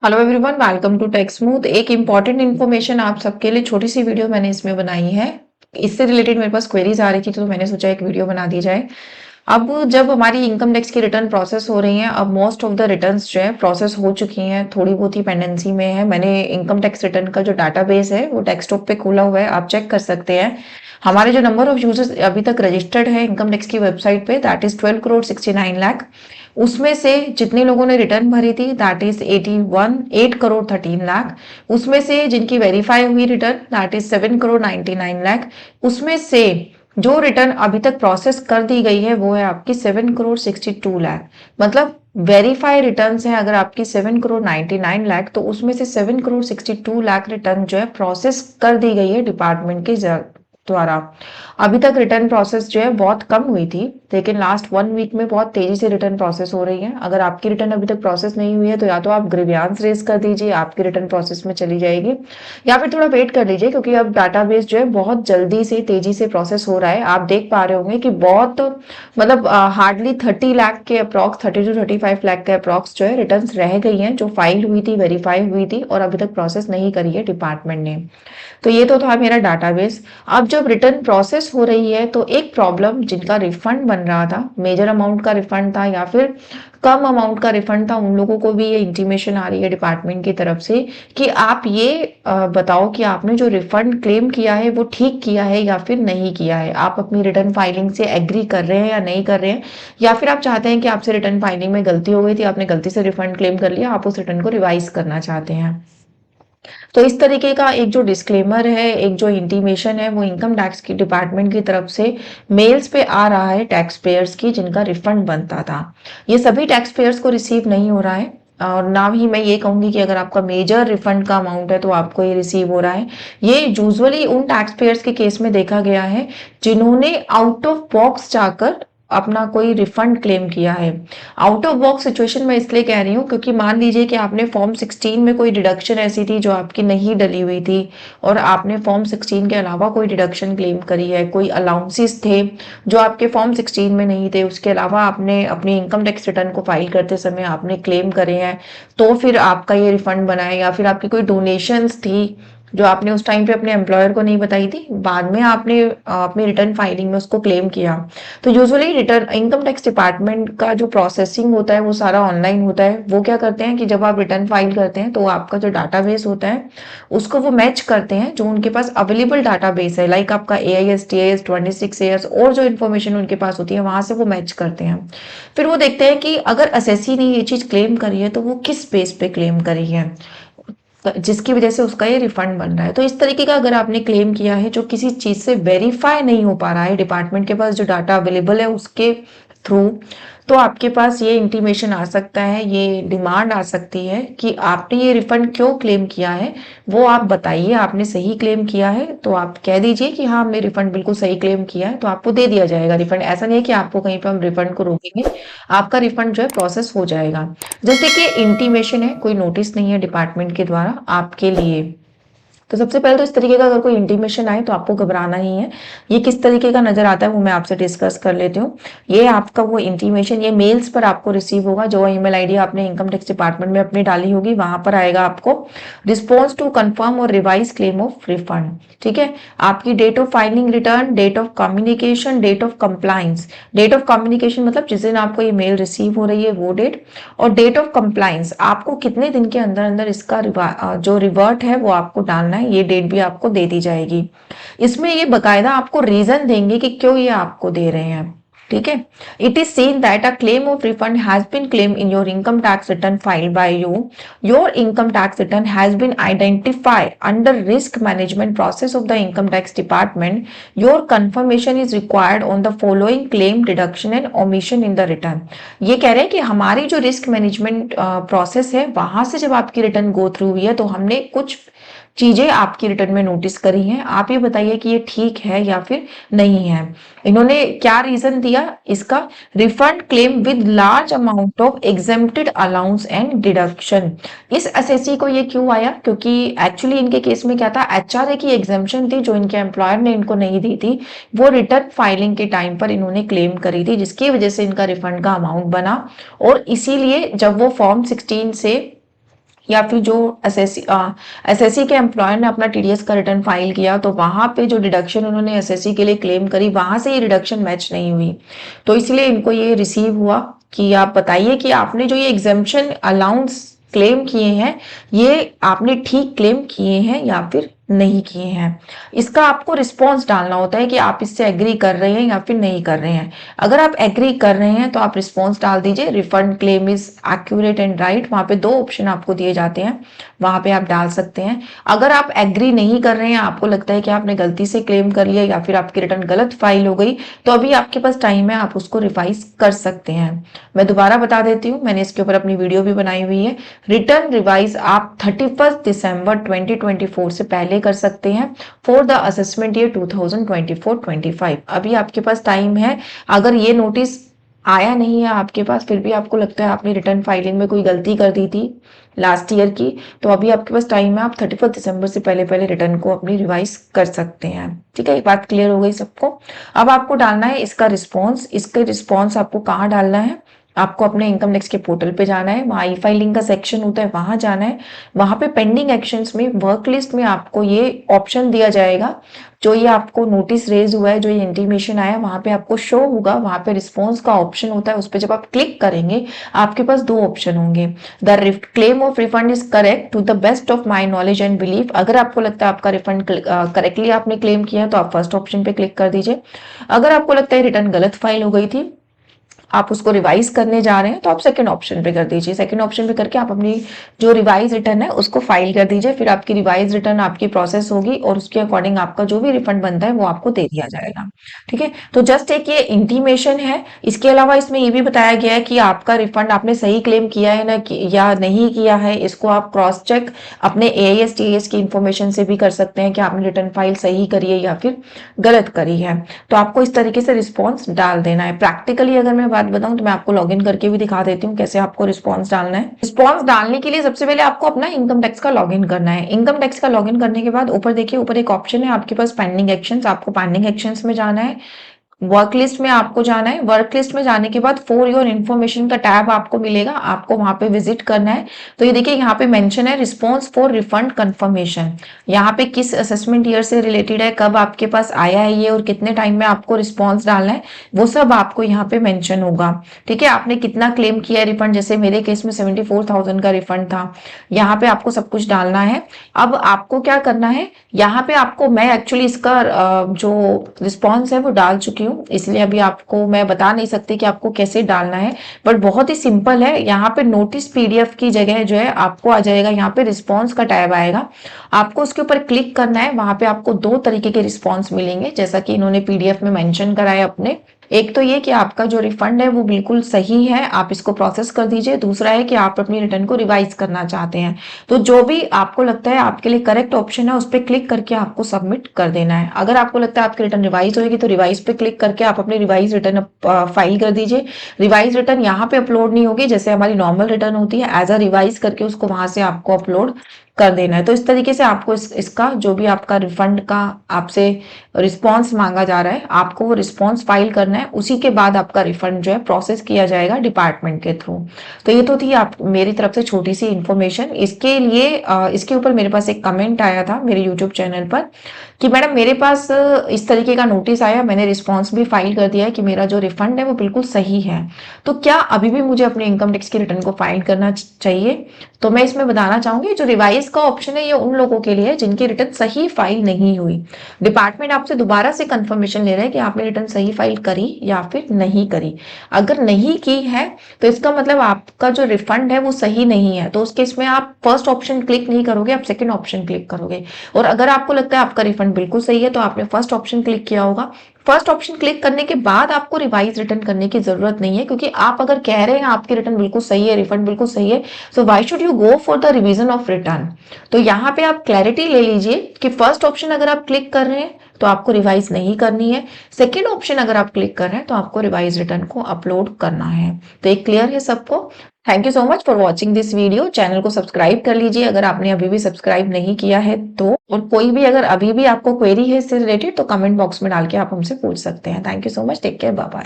Hello everyone, welcome to tech smooth. एक important information आप सबके लिए छोटी सी वीडियो मैंने इसमें बनाई है। इससे रिलेटेड मेरे पास क्वेरीज आ रही थी तो मैंने सोचा एक वीडियो बना दी जाए। अब जब हमारी इनकम टैक्स की रिटर्न प्रोसेस हो रही है, अब मोस्ट ऑफ द रिटर्न्स जो है प्रोसेस हो चुकी हैं, थोड़ी बहुत ही पेंडेंसी में है। मैंने इनकम टैक्स रिटर्न का जो डाटाबेस है वो डेस्कटॉप पे खोला हुआ है, आप चेक कर सकते हैं। हमारे जो नंबर ऑफ यूजर्स अभी तक रजिस्टर्ड है इनकम टैक्स की वेबसाइट पे, दैट इज 12 करोड़ 69 लाख। उसमें से जितने लोगों ने रिटर्न भरी थी दैट इज 8 करोड़ 13 लाख। उसमें से जिनकी वेरीफाई हुई return that is 7 crore 99 lakh. उसमें से जो रिटर्न अभी तक प्रोसेस कर दी गई है वो है आपकी 7 करोड़ 62 लाख। मतलब वेरीफाई रिटर्न है अगर आपकी 7 करोड़ 99 लाख, तो उसमें से 7 करोड़ 62 लाख रिटर्न जो है प्रोसेस कर दी गई है डिपार्टमेंट के द्वारा। अभी तक रिटर्न प्रोसेस जो है बहुत कम हुई थी, लेकिन लास्ट 1 वीक में बहुत तेजी से रिटर्न प्रोसेस हो रही है। अगर आपकी रिटर्न अभी तक प्रोसेस नहीं हुई है तो या तो आप ग्रीवियांस रेज कर दीजिए, आपकी रिटर्न प्रोसेस में चली जाएगी, या फिर थोड़ा वेट कर लीजिए क्योंकि अब डाटाबेस जो है बहुत जल्दी से तेजी से प्रोसेस हो रहा है। आप देख पा रहे होंगे कि बहुत मतलब हार्डली 30 लाख के अप्रॉक्स, 30 to 35 लाख के अप्रॉक्स जो है रिटर्न रह गई हैं जो फाइल हुई थी, वेरीफाई हुई थी और अभी तक प्रोसेस नहीं करी है डिपार्टमेंट ने। तो ये तो था मेरा डाटाबेस। अब जब रिटर्न प्रोसेस हो रही है तो एक प्रॉब्लम, जिनका रिफंड बन रहा था, मेजर अमाउंट का रिफंड था या फिर कम अमाउंट का रिफंड था, उन लोगों को भी ये इंटीमेशन आ रही है डिपार्टमेंट की तरफ से कि आप ये बताओ कि आपने जो रिफंड क्लेम किया है वो ठीक किया है या फिर नहीं किया है। आप अपनी रिटर्न फाइलिंग से एग्री कर रहे हैं या नहीं कर रहे हैं, या फिर आप चाहते हैं कि आपसे रिटर्न फाइलिंग में गलती हो गई थी, आपने गलती से रिफंड क्लेम कर लिया, आप उस रिटर्न को रिवाइज करना चाहते हैं। तो इस तरीके का एक जो डिस्क्लेमर है, एक जो इंटीमेशन है, वो इनकम टैक्स की डिपार्टमेंट की तरफ से मेल्स पे आ रहा है टैक्स पेयर्स की जिनका रिफंड बनता था। ये सभी टैक्स पेयर्स को रिसीव नहीं हो रहा है, और ना ही मैं ये कहूंगी कि अगर आपका मेजर रिफंड का अमाउंट है तो आपको ये रिसीव हो रहा है। ये यूजुअली उन टैक्स पेयर्स के केस में देखा गया है जिन्होंने आउट ऑफ बॉक्स जाकर अपना कोई रिफंड क्लेम किया है। आउट ऑफ बॉक्स सिचुएशन मैं इसलिए कह रही हूँ क्योंकि मान लीजिए कि आपने फॉर्म 16 में कोई डिडक्शन ऐसी थी जो आपकी नहीं डली हुई थी, और आपने फॉर्म 16 के अलावा कोई डिडक्शन क्लेम करी है, कोई अलाउंसेस थे जो आपके फॉर्म 16 में नहीं थे, उसके अलावा आपने अपनी इनकम टैक्स रिटर्न को फाइल करते समय आपने क्लेम करे हैं, तो फिर आपका ये रिफंड बना है। या फिर आपकी कोई डोनेशंस थी जो आपने उस टाइम पे अपने एम्प्लॉयर को नहीं बताई थी, बाद में आपने अपनी रिटर्न फाइलिंग में उसको क्लेम किया। तो usually return income tax department का जो प्रोसेसिंग होता है वो सारा ऑनलाइन होता है। वो क्या करते हैं कि जब आप रिटर्न फाइल करते हैं तो आपका जो डाटाबेस होता है उसको वो मैच करते हैं जो उनके पास अवेलेबल डाटाबेस है, लाइक आपका AIS TIS 26AS और जो इन्फॉर्मेशन उनके पास होती है वहां से वो मैच करते हैं। फिर वो देखते हैं कि अगर असेसी ने ये चीज क्लेम करी है तो वो किस बेस पे क्लेम करी है, जिसकी वजह से उसका ये रिफंड बन रहा है। तो इस तरीके का अगर आपने क्लेम किया है जो किसी चीज से वेरीफाई नहीं हो पा रहा है डिपार्टमेंट के पास जो डाटा अवेलेबल है उसके थ्रू, तो आपके पास ये इंटीमेशन आ सकता है, ये डिमांड आ सकती है कि आपने ये रिफंड क्यों क्लेम किया है, वो आप बताइए। आपने सही क्लेम किया है तो आप कह दीजिए कि हाँ हमने रिफंड बिल्कुल सही क्लेम किया है, तो आपको दे दिया जाएगा रिफंड। ऐसा नहीं है कि आपको कहीं पर हम रिफंड को रोकेंगे, आपका रिफंड जो है प्रोसेस हो जाएगा। जैसे कि इंटीमेशन है, कोई नोटिस नहीं है डिपार्टमेंट के द्वारा आपके लिए। तो सबसे पहले तो इस तरीके का अगर कोई इंटीमेशन आए तो आपको घबराना ही है। ये किस तरीके का नजर आता है वो मैं आपसे डिस्कस कर लेती हूँ। ये आपका वो इंटीमेशन ये मेल्स पर आपको रिसीव होगा, जो ईमेल आईडी आपने इनकम टैक्स डिपार्टमेंट में अपनी डाली होगी वहां पर आएगा आपको रिस्पॉन्स टू कंफर्म और रिवाइज क्लेम ऑफ रिफंड। ठीक है, आपकी date of filing return, date of communication, date of compliance. Date of communication मतलब जिस दिन आपको ये मेल रिसीव हो रही है वो डेट, और डेट ऑफ कंप्लाइंस आपको कितने दिन के अंदर अंदर इसका जो रिवर्ट है वो आपको डालना है, ये डेट भी आपको दे दी जाएगी। इसमें ये बकायदा आपको रीजन देंगे कि क्यों ये आपको दे रहे हैं। ठीक है, it is seen that a claim of refund has been claim in your income tax return filed by you, your income tax return has been identified under risk management process of the income tax department, your confirmation is required on the following claim deduction and omission in the return. ये कह रहे हैं कि हमारी जो risk management process है वहां से जब आपकी रिटर्न गो थ्रू हुई है तो हमने कुछ चीजें आपकी रिटर्न में नोटिस करी हैं, आप ये बताइए कि ये ठीक है या फिर नहीं है। इन्होंने क्या रीजन दिया इसका, refund claim with large amount of exempted allowance and deduction. इस एसएससी को ये क्यों आया, क्योंकि एक्चुअली इनके केस में क्या था, HRA की एग्जेम्पशन थी जो इनके एम्प्लॉयर ने इनको नहीं दी थी, वो रिटर्न फाइलिंग के टाइम पर इन्होंने क्लेम करी थी जिसकी वजह से इनका रिफंड का अमाउंट बना। और इसीलिए जब वो फॉर्म 16 से या फिर जो एसएससी के एम्प्लॉयर ने अपना टीडीएस का रिटर्न फाइल किया तो वहां पे जो डिडक्शन उन्होंने एसएससी के लिए क्लेम करी वहां से ये डिडक्शन मैच नहीं हुई, तो इसलिए इनको ये रिसीव हुआ कि आप बताइए कि आपने जो ये एग्जेम्पशन अलाउंस क्लेम किए हैं ये आपने ठीक क्लेम किए हैं या फिर नहीं किए हैं। इसका आपको रिस्पॉन्स डालना होता है कि आप इससे एग्री कर रहे हैं या फिर नहीं कर रहे हैं। अगर आप एग्री कर रहे हैं तो आप रिस्पॉन्स डाल दीजिए refund claim is accurate and right, वहां पे 2 ऑप्शन आपको दिए जाते हैं, वहां पे आप डाल सकते हैं। अगर आप एग्री नहीं कर रहे हैं, आपको लगता है कि आपने गलती से क्लेम कर लिया या फिर आपकी रिटर्न गलत फाइल हो गई, तो अभी आपके पास टाइम है, आप उसको रिवाइज कर सकते हैं। मैं दोबारा बता देती हूँ, मैंने इसके ऊपर अपनी वीडियो भी बनाई हुई है। रिटर्न रिवाइज आप 31 दिसंबर 2024 से पहले कर सकते हैं फॉर द असेसमेंट ईयर 2024-25। अभी आपके पास टाइम है। अगर ये नोटिस आया नहीं है आपके पास, फिर भी आपको लगता है आपने रिटर्न फाइलिंग में कोई गलती कर दी थी लास्ट ईयर की, तो अभी आपके पास टाइम है, आप 31 दिसंबर से पहले पहले रिटर्न को अपनी रिवाइज कर सकते हैं। ठीक है, ये बात क्लियर हो गई सबको। अब आपको डालना है इसका रिस्पॉन्स। इसके रिस्पॉन्स आपको कहाँ डालना है, आपको अपने इनकम टैक्स के पोर्टल पे जाना है, वहाँ ई फाइलिंग का सेक्शन होता है, वहां जाना है। वहां पे पेंडिंग एक्शंस में वर्क लिस्ट में आपको ये ऑप्शन दिया जाएगा, जो ये आपको नोटिस रेज हुआ है, जो ये इंटीमेशन आया, वहां पे आपको शो होगा। वहां पे रिस्पॉन्स का ऑप्शन होता है, उस पर जब आप क्लिक करेंगे आपके पास 2 ऑप्शन होंगे। The claim of refund is correct to the best of my knowledge and belief. अगर आपको लगता है आपका रिफंड करेक्टली आपने क्लेम किया है तो आप फर्स्ट ऑप्शन पे क्लिक कर दीजिए। अगर आपको लगता है रिटर्न गलत फाइल हो गई थी, आप उसको रिवाइज करने जा रहे हैं, तो आप सेकंड ऑप्शन पे कर दीजिए। सेकंड ऑप्शन पे करके आप अपनी जो रिवाइज रिटर्न है उसको फाइल कर दीजिए। फिर आपकी रिवाइज रिटर्न आपकी प्रोसेस होगी और उसके अकॉर्डिंग आपका जो भी रिफंड बनता है वो आपको दे दिया जाएगा। ठीक है, तो जस्ट एक ये इंटीमेशन है। इसके अलावा इसमें ये भी बताया गया है कि आपका रिफंड आपने सही क्लेम किया है ना या नहीं किया है, इसको आप क्रॉस चेक अपने एआईएस टीएएस की इंफॉर्मेशन से भी कर सकते हैं कि आपने रिटर्न फाइल सही करी है या फिर गलत करी है। तो आपको इस तरीके से रिस्पॉन्स डाल देना है। प्रैक्टिकली अगर मैं बात बताऊं तो मैं आपको लॉगिन करके भी दिखा देती हूँ कैसे आपको रिस्पॉन्स डालना है। रिस्पॉन्स डालने के लिए सबसे पहले आपको अपना इनकम टैक्स का लॉगिन करना है। इनकम टैक्स का लॉगिन करने के बाद ऊपर देखिए, ऊपर एक ऑप्शन है आपके पास पेंडिंग एक्शंस। आपको पेंडिंग एक्शंस में जाना है, वर्क लिस्ट में आपको जाना है। वर्क लिस्ट में जाने के बाद फॉर योर इन्फॉर्मेशन का टैब आपको मिलेगा, आपको वहां पे विजिट करना है। तो ये देखिए यहाँ पे मेंशन है रिस्पॉन्स फॉर रिफंड कंफर्मेशन। यहाँ पे किस असेसमेंट ईयर से रिलेटेड है, कब आपके पास आया है ये और कितने टाइम में आपको रिस्पॉन्स डालना है, वो सब आपको यहाँ पे मेंशन होगा। ठीक है, आपने कितना क्लेम किया है रिफंड, जैसे मेरे केस में 74,000 का रिफंड था। यहाँ पे आपको सब कुछ डालना है। अब आपको क्या करना है, यहाँ पे आपको, मैं एक्चुअली इसका जो रिस्पॉन्स है वो डाल चुकी हूँ, इसलिए अभी आपको मैं बता नहीं सकती कि आपको कैसे डालना है, बट बहुत ही सिंपल है। यहाँ पे नोटिस पीडीएफ की जगह जो है आपको आ जाएगा, यहाँ पे रिस्पॉन्स का टैब आएगा, आपको उसके ऊपर क्लिक करना है। वहां पे आपको 2 तरीके के रिस्पॉन्स मिलेंगे, जैसा कि इन्होंने पीडीएफ में मेंशन करा है अपने। एक तो ये कि आपका जो रिफंड है वो बिल्कुल सही है, आप इसको प्रोसेस कर दीजिए। दूसरा है कि आप अपनी रिटर्न को रिवाइज करना चाहते हैं, तो जो भी आपको लगता है आपके लिए करेक्ट ऑप्शन है उस पर क्लिक करके आपको सबमिट कर देना है। अगर आपको लगता है आपकी रिटर्न रिवाइज होगी तो रिवाइज पे क्लिक करके आप अपनी रिवाइज रिटर्न फाइल कर दीजिए। रिवाइज रिटर्न यहाँ पे अपलोड नहीं होगी, जैसे हमारी नॉर्मल रिटर्न होती है, एज अ रिवाइज करके उसको वहां से आपको अपलोड कर देना है। तो इस तरीके से आपको इसका जो भी आपका रिफंड का आपसे रिस्पॉन्स मांगा जा रहा है, आपको वो रिस्पॉन्स फाइल करना है, उसी के बाद आपका रिफंड जो है प्रोसेस किया जाएगा डिपार्टमेंट के थ्रू। तो ये तो थी आप मेरी तरफ से छोटी सी इन्फॉर्मेशन। इसके लिए इसके ऊपर मेरे पास एक कमेंट आया था मेरे यूट्यूब चैनल पर कि मैडम मेरे पास इस तरीके का नोटिस आया, मैंने रिस्पॉन्स भी फाइल कर दिया है कि मेरा जो रिफंड है वो बिल्कुल सही है, तो क्या अभी भी मुझे अपने इनकम टैक्स की रिटर्न को फाइल करना चाहिए? तो मैं इसमें बताना चाहूंगी, जो रिवाइज का ऑप्शन है ये उन लोगों के लिए है जिनकी रिटर्न सही फाइल नहीं हुई। डिपार्टमेंट आपसे दोबारा से कंफर्मेशन ले रहा है कि आपने रिटर्न सही फाइल करी या फिर नहीं करी। अगर नहीं की है तो इसका मतलब आपका जो रिफंड है वो सही नहीं है, तो उस केस में आप फर्स्ट ऑप्शन क्लिक नहीं करोगे, आप सेकंड ऑप्शन क्लिक करोगे। और अगर आपको लगता है आपका रिफंड बिल्कुल सही है तो आपने फर्स्ट ऑप्शन क्लिक किया होगा। फर्स्ट ऑप्शन क्लिक करने के बाद आपको रिवाइज रिटर्न करने की जरूरत नहीं है, क्योंकि आप अगर कह रहे हैं आपकी रिटर्न बिल्कुल सही है, रिफंड बिल्कुल सही है, so why should you go for the revision of return. तो यहाँ पे आप क्लैरिटी ले लीजिए कि फर्स्ट ऑप्शन अगर आप क्लिक कर रहे हैं तो आपको रिवाइज नहीं करनी है, सेकेंड ऑप्शन अगर आप क्लिक कर रहे हैं तो आपको रिवाइज रिटर्न को अपलोड करना है। तो एक क्लियर है सबको? Thank you so much for watching this video. Channel को सब्सक्राइब कर लीजिए अगर आपने अभी भी सब्सक्राइब नहीं किया है तो, और कोई भी अगर अभी भी आपको क्वेरी है इससे रिलेटेड तो कमेंट बॉक्स में डाल के आप हमसे पूछ सकते हैं। Thank you so much, take care, bye bye.